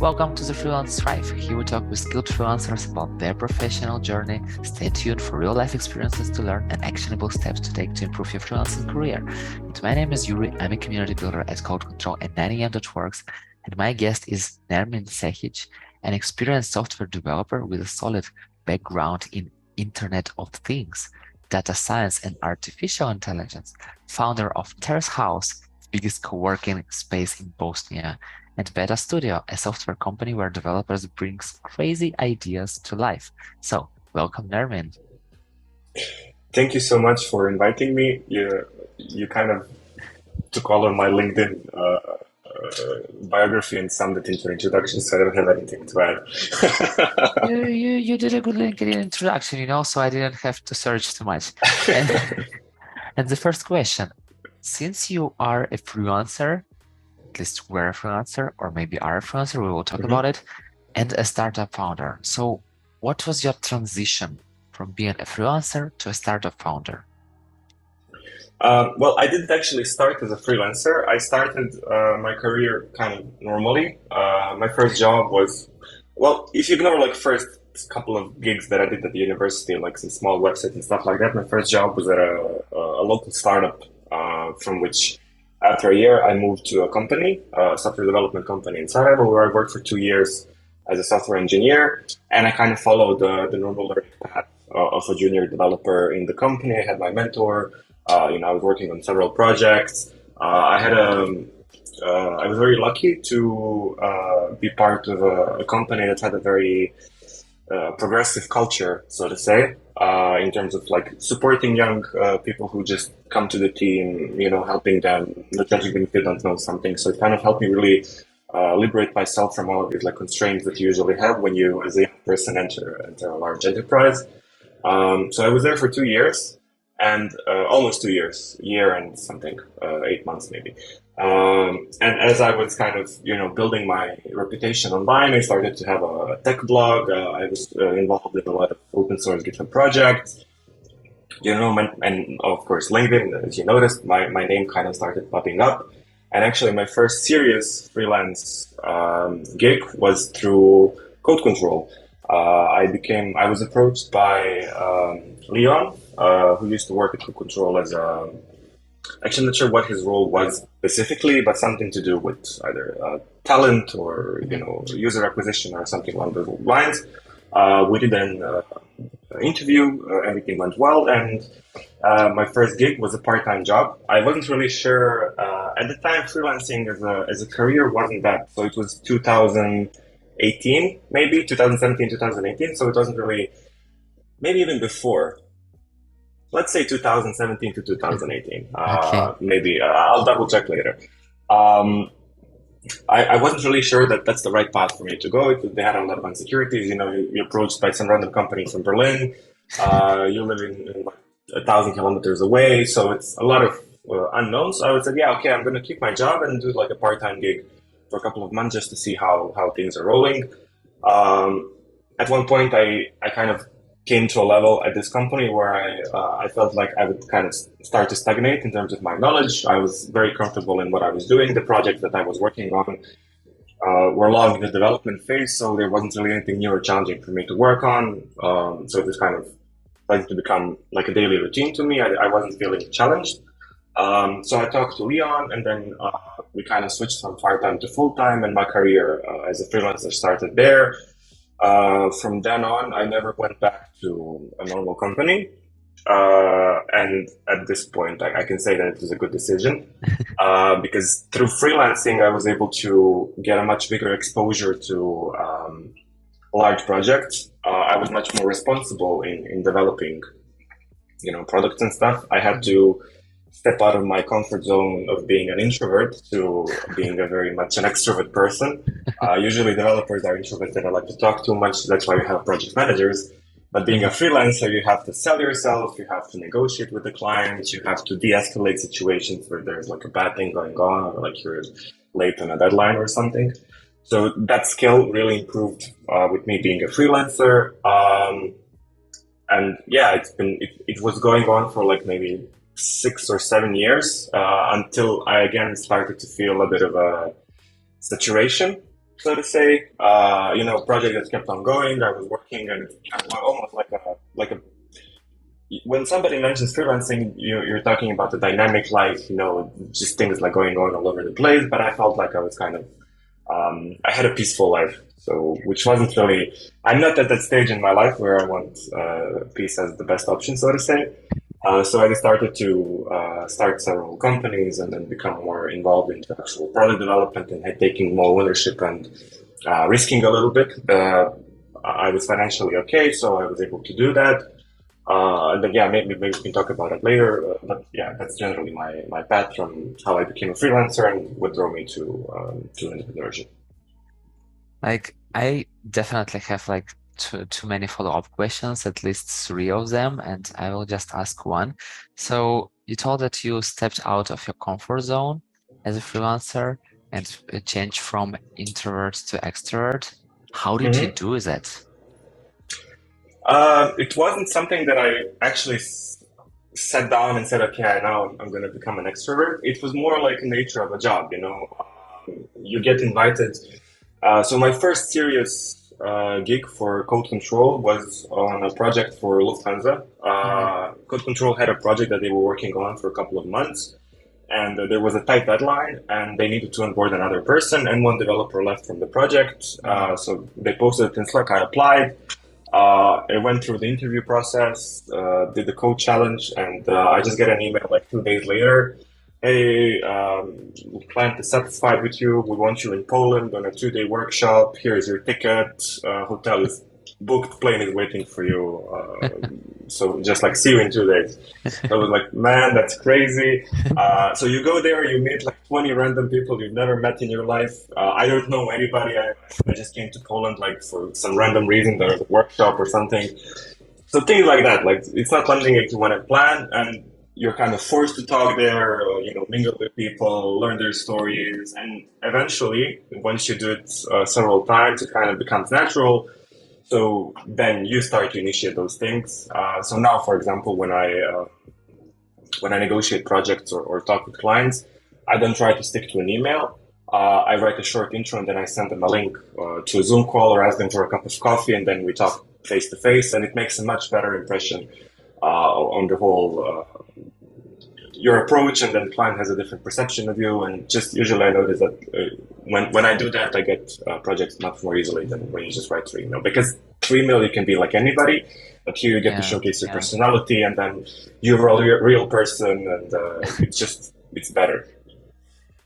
Welcome to the Freelance Thrive. Here we talk with skilled freelancers about their professional journey. Stay tuned for real life experiences to learn and actionable steps to take to improve your freelancing career. And my name is Yuri. I'm a community builder at Code Control and 9am.works. And my guest is Nermin Sehic, an experienced software developer with a solid background in Internet of Things, data science, and artificial intelligence, founder of tershouse, the biggest co-working space in Bosnia, and Beta Studio, a software company where developers bring crazy ideas to life. So, welcome, Nermin. Thank you so much for inviting me. You kind of took all of my LinkedIn biography and summed it into an introduction, so I don't have anything to add. You did a good LinkedIn introduction, so I didn't have to search too much. And the first question, since you are a freelancer, at least were a freelancer, or maybe are a freelancer, we will talk about it, and a startup founder. So what was your transition from being a freelancer to a startup founder? Well, I didn't actually start as a freelancer. I started my career kind of normally. My first job was, well, if you ignore like first couple of gigs that I did at the university, like some small websites and stuff like that, my first job was at a local startup from which after a year I moved to a company, a software development company in Sarajevo, where I worked for 2 years as a software engineer. And I kind of followed the normal learning path of a junior developer in the company. I had my mentor. I was working on several projects. I was very lucky to be part of a company that had a very progressive culture, so to say, in terms of like supporting young people who just come to the team, helping them, not judging them if they don't know something. So it kind of helped me really liberate myself from all of these like constraints that you usually have when you, as a young person, enter a large enterprise. So I was there for 2 years. And almost 2 years, year and something, 8 months maybe. And as I was kind of, building my reputation online, I started to have a tech blog. I was involved in a lot of open source GitHub projects, and of course LinkedIn. As you noticed, my name kind of started popping up. And actually, my first serious freelance gig was through Code Control. I was approached by Leon, who used to work at Code Control as actually not sure what his role was specifically, but something to do with either talent or, user acquisition or something along those lines. We did an interview, everything went well, and my first gig was a part-time job. I wasn't really sure, at the time freelancing as a career wasn't that, so it was 2018, maybe 2017, 2018. So it wasn't really, maybe even before. Let's say 2017 to 2018. Okay. Maybe I'll double check later. I wasn't really sure that that's the right path for me to go. They had a lot of insecurities. You're approached by some random company from Berlin. You live in like 1,000 kilometers away, so it's a lot of unknowns. So I would say, yeah, okay, I'm going to keep my job and do like a part-time gig for a couple of months just to see how things are rolling. At one point, I kind of came to a level at this company where I felt like I would kind of start to stagnate in terms of my knowledge. I was very comfortable in what I was doing. The projects that I was working on were long in the development phase, so there wasn't really anything new or challenging for me to work on. So it was kind of started to become like a daily routine to me. I wasn't feeling challenged. So I talked to Leon, and then we kind of switched from part-time to full-time, and my career as a freelancer started there. From then on, I never went back to a normal company. And at this point, I can say that it was a good decision because through freelancing, I was able to get a much bigger exposure to large projects. I was much more responsible in developing, products and stuff. I had to step out of my comfort zone of being an introvert to being a very much an extrovert person. Usually developers are introverted. I like to talk too much. That's why you have project managers. But being a freelancer, you have to sell yourself. You have to negotiate with the clients. You have to de-escalate situations where there's like a bad thing going on or like you're late on a deadline or something. So that skill really improved with me being a freelancer. And yeah, it was going on for like maybe 6 or 7 years until I again started to feel a bit of a saturation. so to say. Project that kept on going. I was working, and it's kind of almost like a when somebody mentions freelancing, you're talking about the dynamic life, just things like going on all over the place. But I felt like I was kind of, I had a peaceful life. So, which wasn't really, I'm not at that stage in my life where I want peace as the best option, so to say. So I just started to start several companies and then become more involved in actual product development and taking more ownership and risking a little bit. I was financially okay, so I was able to do that. And then, yeah, maybe we can talk about it later. But yeah, that's generally my path from how I became a freelancer and what drove me to entrepreneurship. Like, I definitely have like too many follow-up questions, at least three of them, and I will just ask one. So you told that you stepped out of your comfort zone as a freelancer and changed from introvert to extrovert. How did you Hmm. do that? It wasn't something that I actually sat down and said, okay, now I'm going to become an extrovert. It was more like the nature of a job, you get invited. So my first serious gig for Code Control was on a project for Lufthansa. Mhm. Code Control had a project that they were working on for a couple of months, and there was a tight deadline, and they needed to onboard another person, and one developer left from the project. Mm. So they posted it in Slack. I applied. I went through the interview process, did the code challenge, and I just get an email like 2 days later. Hey, client is satisfied with you. We want you in Poland on a 2-day workshop. Here's your ticket. Hotel is booked. Plane is waiting for you. So just like see you in 2 days. So I was like, man, that's crazy. So you go there, you meet like 20 random people you've never met in your life. I don't know anybody. I just came to Poland like for some random reason. There was a workshop or something. So things like that. Like it's not something that you want to plan, and you're kind of forced to talk there, or, mingle with people, learn their stories, and eventually, once you do it several times, it kind of becomes natural. So then you start to initiate those things. So now, for example, when I negotiate projects or talk with clients, I don't try to stick to an email. I write a short intro and then I send them a link to a Zoom call or ask them for a cup of coffee, and then we talk face to face, and it makes a much better impression on the whole your approach, and then the client has a different perception of you. And just usually I notice that when I do that, I get projects much more easily than when you just write through email. Because through email you can be like anybody, but here you get to Yeah, showcase your yeah. personality, and then you're a real person, and it's better.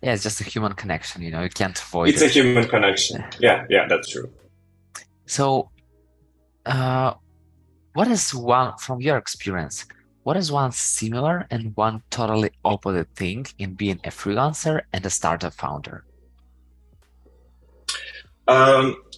Yeah, it's just a human connection, you can't avoid It's a it. human connection. Yeah, yeah, that's true. So, uh, what is one, from your experience, what is one similar and one totally opposite thing in being a freelancer and a startup founder?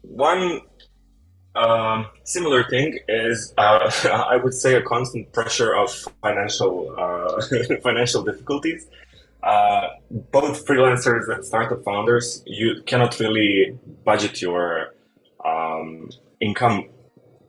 One similar thing is, I would say, a constant pressure of financial financial difficulties. Both freelancers and startup founders, you cannot really budget your income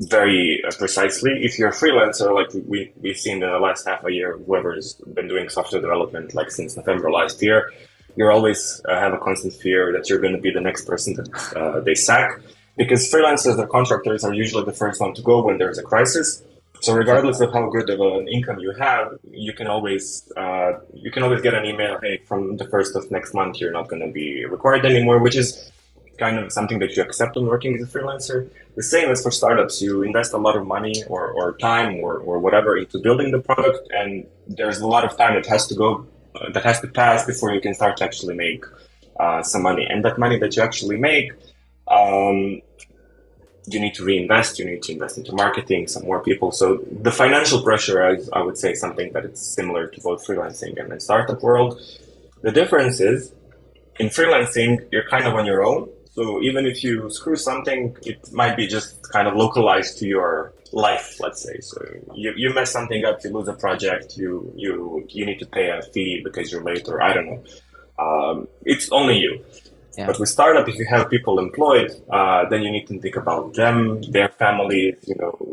very precisely. If you're a freelancer, like we've seen in the last half a year, whoever's been doing software development like since November last year, you always have a constant fear that you're going to be the next person that they sack, because freelancers or contractors are usually the first one to go when there's a crisis. So Yep. regardless of how good of an income you have, you can always get an email, hey, from the first of next month you're not going to be required anymore, which is kind of something that you accept when working as a freelancer. The same as for startups, you invest a lot of money or time or whatever into building the product, and there's a lot of time that has to go, that has to pass before you can start to actually make some money. And that money that you actually make, um, you need to reinvest, you need to invest into marketing, some more people. So the financial pressure, I would say, something that it's similar to both freelancing and the startup world. The difference is in freelancing, you're kind of on your own. So even if you screw something, it might be just kind of localized to your life, let's say. So you mess something up, you lose a project, you need to pay a fee because you're late, or I don't know. It's only you. Yeah. But with startup, if you have people employed, then you need to think about them, their families,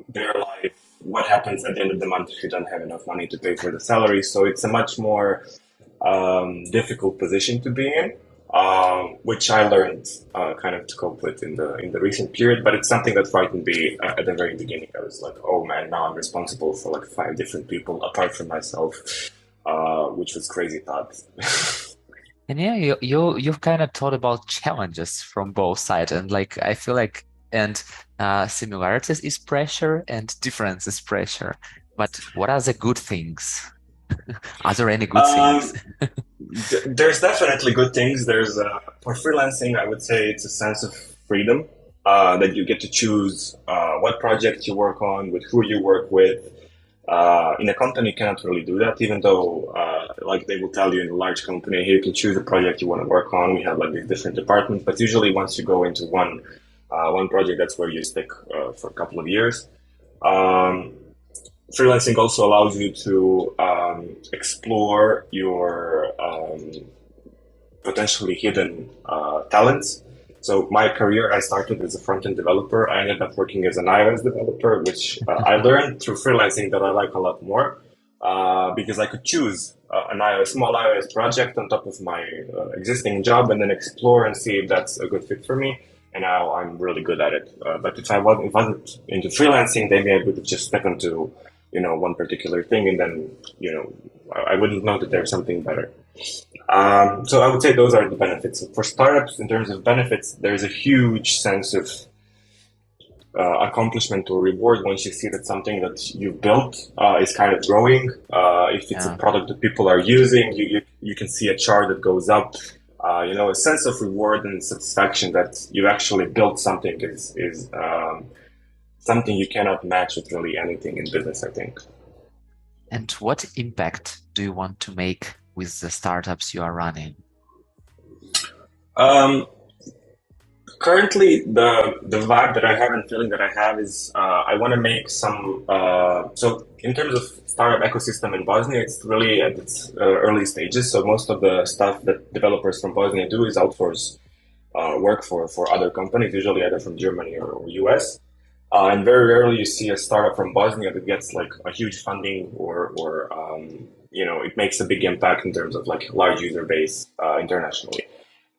their life. What happens at the end of the month if you don't have enough money to pay for the salary? So it's a much more difficult position to be in. which I learned kind of to cope with in the recent period. But it's something that frightened me at the very beginning. I was like, oh man, now I'm responsible for like 5 different people apart from myself, which was crazy thought. And yeah, you've kind of thought about challenges from both sides, and like I feel like and similarities is pressure and difference is pressure. But what are the good things? Are there any good things? Um, there's definitely good things. There's for freelancing, I would say it's a sense of freedom that you get to choose what project you work on, with who you work with. In a company, you cannot really do that, even though, like they will tell you in a large company, here you can choose a project you want to work on. We have like these different departments, but usually once you go into one project, that's where you stick for a couple of years. Um, Freelancing also allows you to explore your potentially hidden talents. So my career, I started as a front-end developer. I ended up working as an iOS developer, which I learned through freelancing that I like a lot more because I could choose small iOS project on top of my existing job and then explore and see if that's a good fit for me. And now I'm really good at it. But if I wasn't into freelancing, maybe I would have just stuck into one particular thing, and then I wouldn't know that there's something better. So I would say those are the benefits. For startups, in terms of benefits, there's a huge sense of accomplishment or reward once you see that something that you built is kind of growing. If it's a Yeah. product that people are using, you can see a chart that goes up. A sense of reward and satisfaction that you actually built something is something you cannot match with really anything in business, I think. And what impact do you want to make with the startups you are running? Um, Currently, the vibe that I have and feeling that I have is I want to make some. So, in terms of startup ecosystem in Bosnia, it's really at its early stages. So, most of the stuff that developers from Bosnia do is outsource work for other companies, usually either from Germany or US. And very rarely you see a startup from Bosnia that gets like a huge funding or it makes a big impact in terms of like large user base internationally.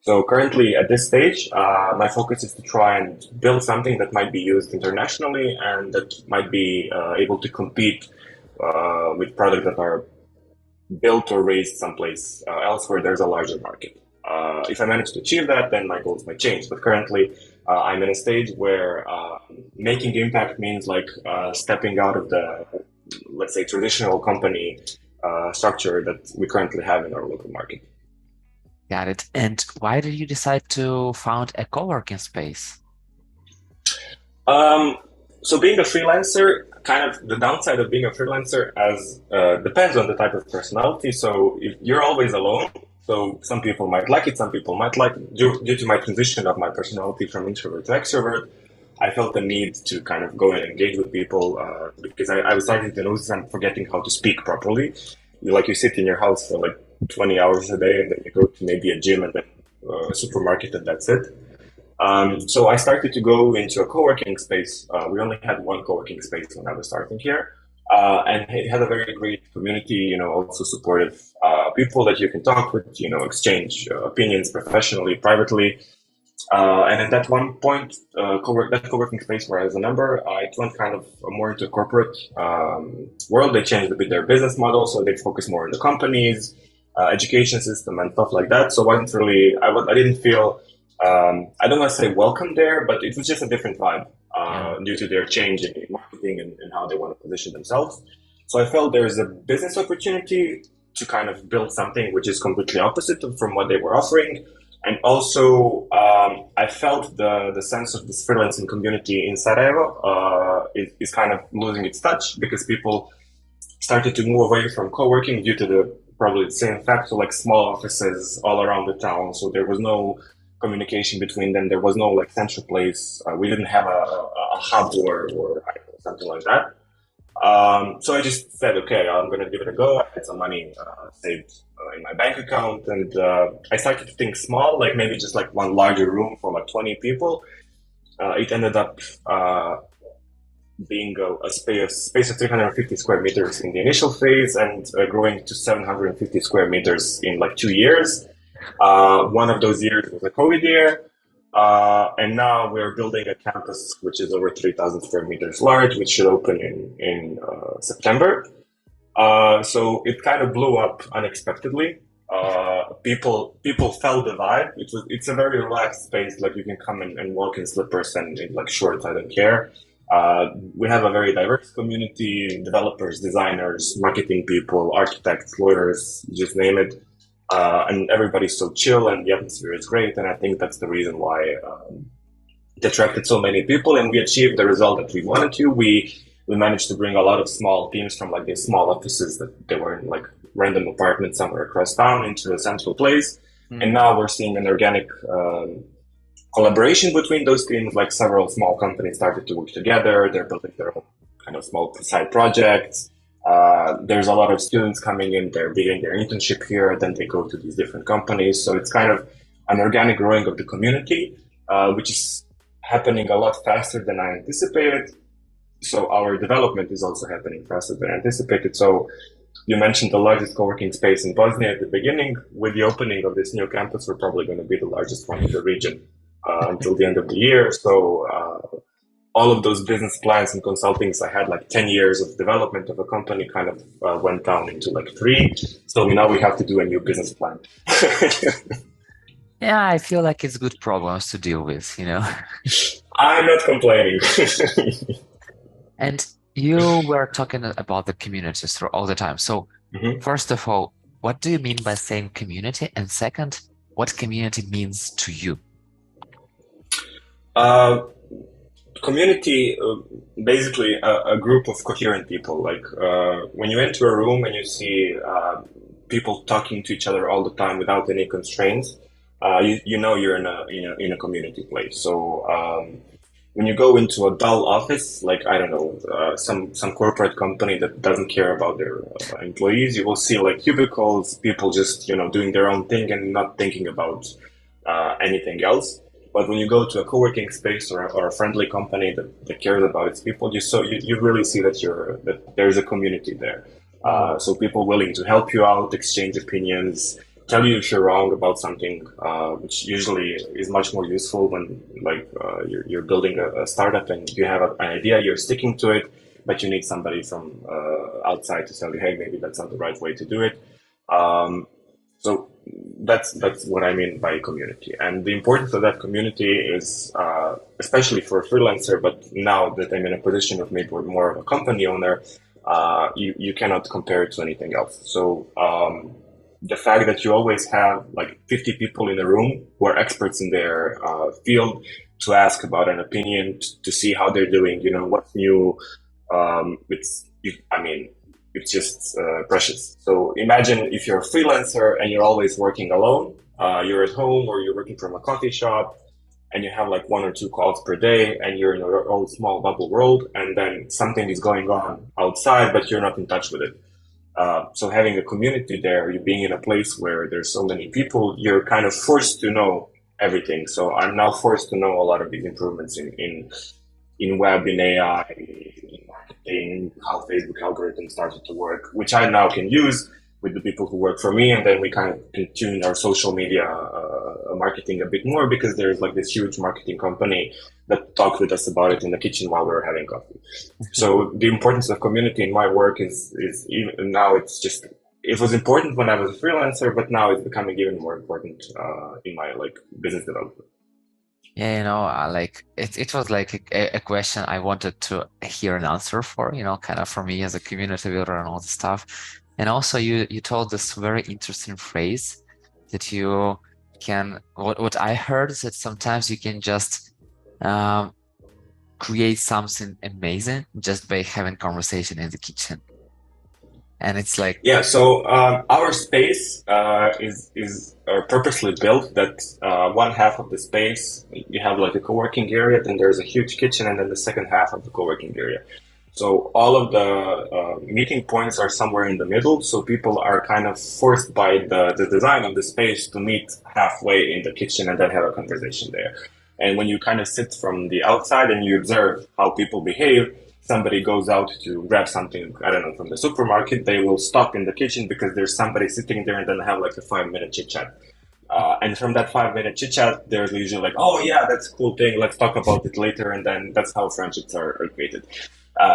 So currently at this stage, my focus is to try and build something that might be used internationally and that might be able to compete with products that are built or raised someplace else where there's a larger market. If I manage to achieve that, then my goals might change. But currently, I'm in a stage where making impact means like stepping out of the, let's say, traditional company structure that we currently have in our local market. Got it. And why did you decide to found a co-working space? Um, so being a freelancer, kind of the downside of being a freelancer as depends on the type of personality. So if you're always alone, so some people might like it, some people might like it. Due to my transition of my personality from introvert to extrovert, I felt the need to kind of go and engage with people because I was starting to notice I'm forgetting how to speak properly. You sit in your house for like 20 hours a day and then you go to maybe a gym and then a supermarket and that's it. So I started to go into a co-working space. We only had one co-working space when I was starting here. And it had a very great community, also supportive people that you can talk with, exchange opinions professionally, privately. And at that one point, that co-working space where I was a member, it went kind of more into a corporate world. They changed a bit their business model, so they focus more on the companies, education system and stuff like that. So I wasn't really, I didn't feel, I don't want to say welcome there, but it was just a different vibe Yeah. due to their change in marketing and how they want to position themselves. So I felt there's a business opportunity to kind of build something which is completely opposite from what they were offering. And also, I felt the sense of this freelancing community in Sarajevo is kind of losing its touch because people started to move away from co-working due to the probably the same fact, so like small offices all around the town. So there was no communication between them. There was no like central place. We didn't have a hub or something like that. So I just said, okay, I'm going to give it a go. I had some money saved in my bank account, and I started to think small, like maybe just like one larger room for like 20 people. It ended up being a space of 350 square meters in the initial phase and growing to 750 square meters in like 2 years. One of those years was a COVID year. And now we're building a campus which is over 3,000 square meters large, which should open in September. So it kind of blew up unexpectedly. People felt the vibe. It's a very relaxed space. Like you can come and walk in slippers and in like shorts. I don't care. We have a very diverse community: developers, designers, marketing people, architects, lawyers, you just name it. And everybody's so chill, and the atmosphere is great. And I think that's the reason why it attracted so many people, and we achieved the result that we wanted to. We managed to bring a lot of small teams from like these small offices that they were in like random apartments somewhere across town into a central place. And now we're seeing an organic collaboration between those teams. Like several small companies started to work together. They're building their own kind of small side projects. There's a lot of students coming in. They're beginning their internship here. Then they go to these different companies. So it's kind of an organic growing of the community, which is happening a lot faster than I anticipated. So our development is also happening faster than anticipated. So you mentioned the largest co-working space in Bosnia at the beginning. With the opening of this new campus, we're probably going to be the largest one in the region until the end of the year. So all of those business plans and consultings I had, like 10 years of development of a company, kind of went down into like 3. So now we have to do a new business plan. Yeah, I feel like it's good problems to deal with, you know. I'm not complaining. And you were talking about the communities through all the time. So first of all, what do you mean by saying community? And second, what community means to you? Community, basically a group of coherent people. Like when you enter a room and you see people talking to each other all the time without any constraints, you know you're in a community place. So when you go into a dull office, like I don't know, some corporate company that doesn't care about their employees, you will see like cubicles, people just doing their own thing and not thinking about anything else. But when you go to a co-working space or a friendly company that cares about its people, you really see that there's a community there. So people willing to help you out, exchange opinions, tell you if you're wrong about something, which usually is much more useful when you're building a startup and you have an idea, you're sticking to it, but you need somebody from outside to tell you, hey, maybe that's not the right way to do it. So that's what I mean by community. And the importance of that community is, especially for a freelancer, but now that I'm in a position of maybe more of a company owner, you cannot compare it to anything else. So the fact that you always have like 50 people in a room who are experts in their field to ask about an opinion, to see how they're doing, what's new, it's just precious. So imagine if you're a freelancer and you're always working alone, you're at home or you're working from a coffee shop and you have like 1 or 2 calls per day and you're in your own small bubble world, and then something is going on outside, but you're not in touch with it. So having a community there, you being in a place where there's so many people, you're kind of forced to know everything. So I'm now forced to know a lot of these improvements in web, in AI, in marketing, how Facebook algorithms started to work, which I now can use with the people who work for me. And then we kind of can tune our social media marketing a bit more, because there's like this huge marketing company that talked with us about it in the kitchen while we were having coffee. So the importance of community in my work is even now, it was important when I was a freelancer, but now it's becoming even more important in my like business development. Yeah, like it was like a question I wanted to hear an answer for, kind of for me as a community builder and all the stuff. And also you told this very interesting phrase that you can, what I heard is that sometimes you can just create something amazing just by having conversation in the kitchen. And it's like, yeah. So our space is purposely built that one half of the space you have like a co-working area, then there's a huge kitchen, and then the second half of the co-working area. So all of the meeting points are somewhere in the middle. So people are kind of forced by the design of the space to meet halfway in the kitchen and then have a conversation there. And when you kind of sit from the outside and you observe how people behave, somebody goes out to grab something, I don't know, from the supermarket, they will stop in the kitchen because there's somebody sitting there and then have like a 5-minute chit chat. And from that 5 minute chit chat, there's usually like, oh yeah, that's a cool thing. Let's talk about it later. And then that's how friendships are created.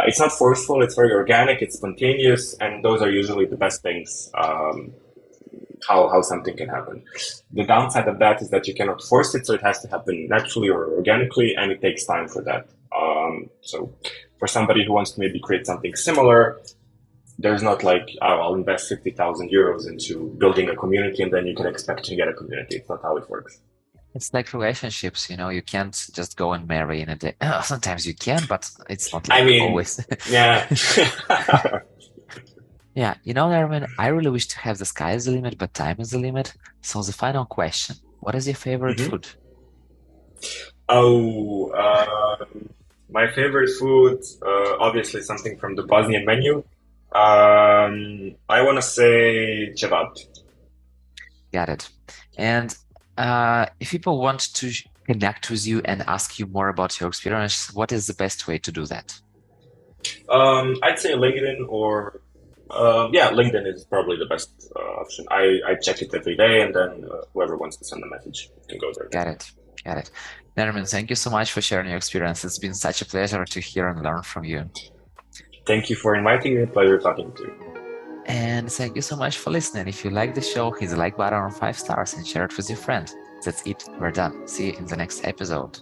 It's not forceful. It's very organic. It's spontaneous. And those are usually the best things. How something can happen. The downside of that is that you cannot force it, so it has to happen naturally or organically, and it takes time for that. So for somebody who wants to maybe create something similar, there's not like, oh, I'll invest 50,000 euros into building a community and then you can expect to get a community. It's not how it works. It's like relationships, you can't just go and marry in a day. Sometimes you can, but it's not like always. Yeah. Yeah, Nermin, I really wish to have the sky as the limit, but time is the limit. So the final question, what is your favorite food? Oh, my favorite food, obviously something from the Bosnian menu. I want to say kebab. Got it. And if people want to connect with you and ask you more about your experience, what is the best way to do that? I'd say LinkedIn or LinkedIn is probably the best option. I check it every day, and then whoever wants to send a message can go there. Got it. Nermin, thank you so much for sharing your experience. It's been such a pleasure to hear and learn from you. Thank you for inviting me. Pleasure talking to you. And thank you so much for listening. If you like the show, hit the like button on 5 stars and share it with your friend. That's it. We're done. See you in the next episode.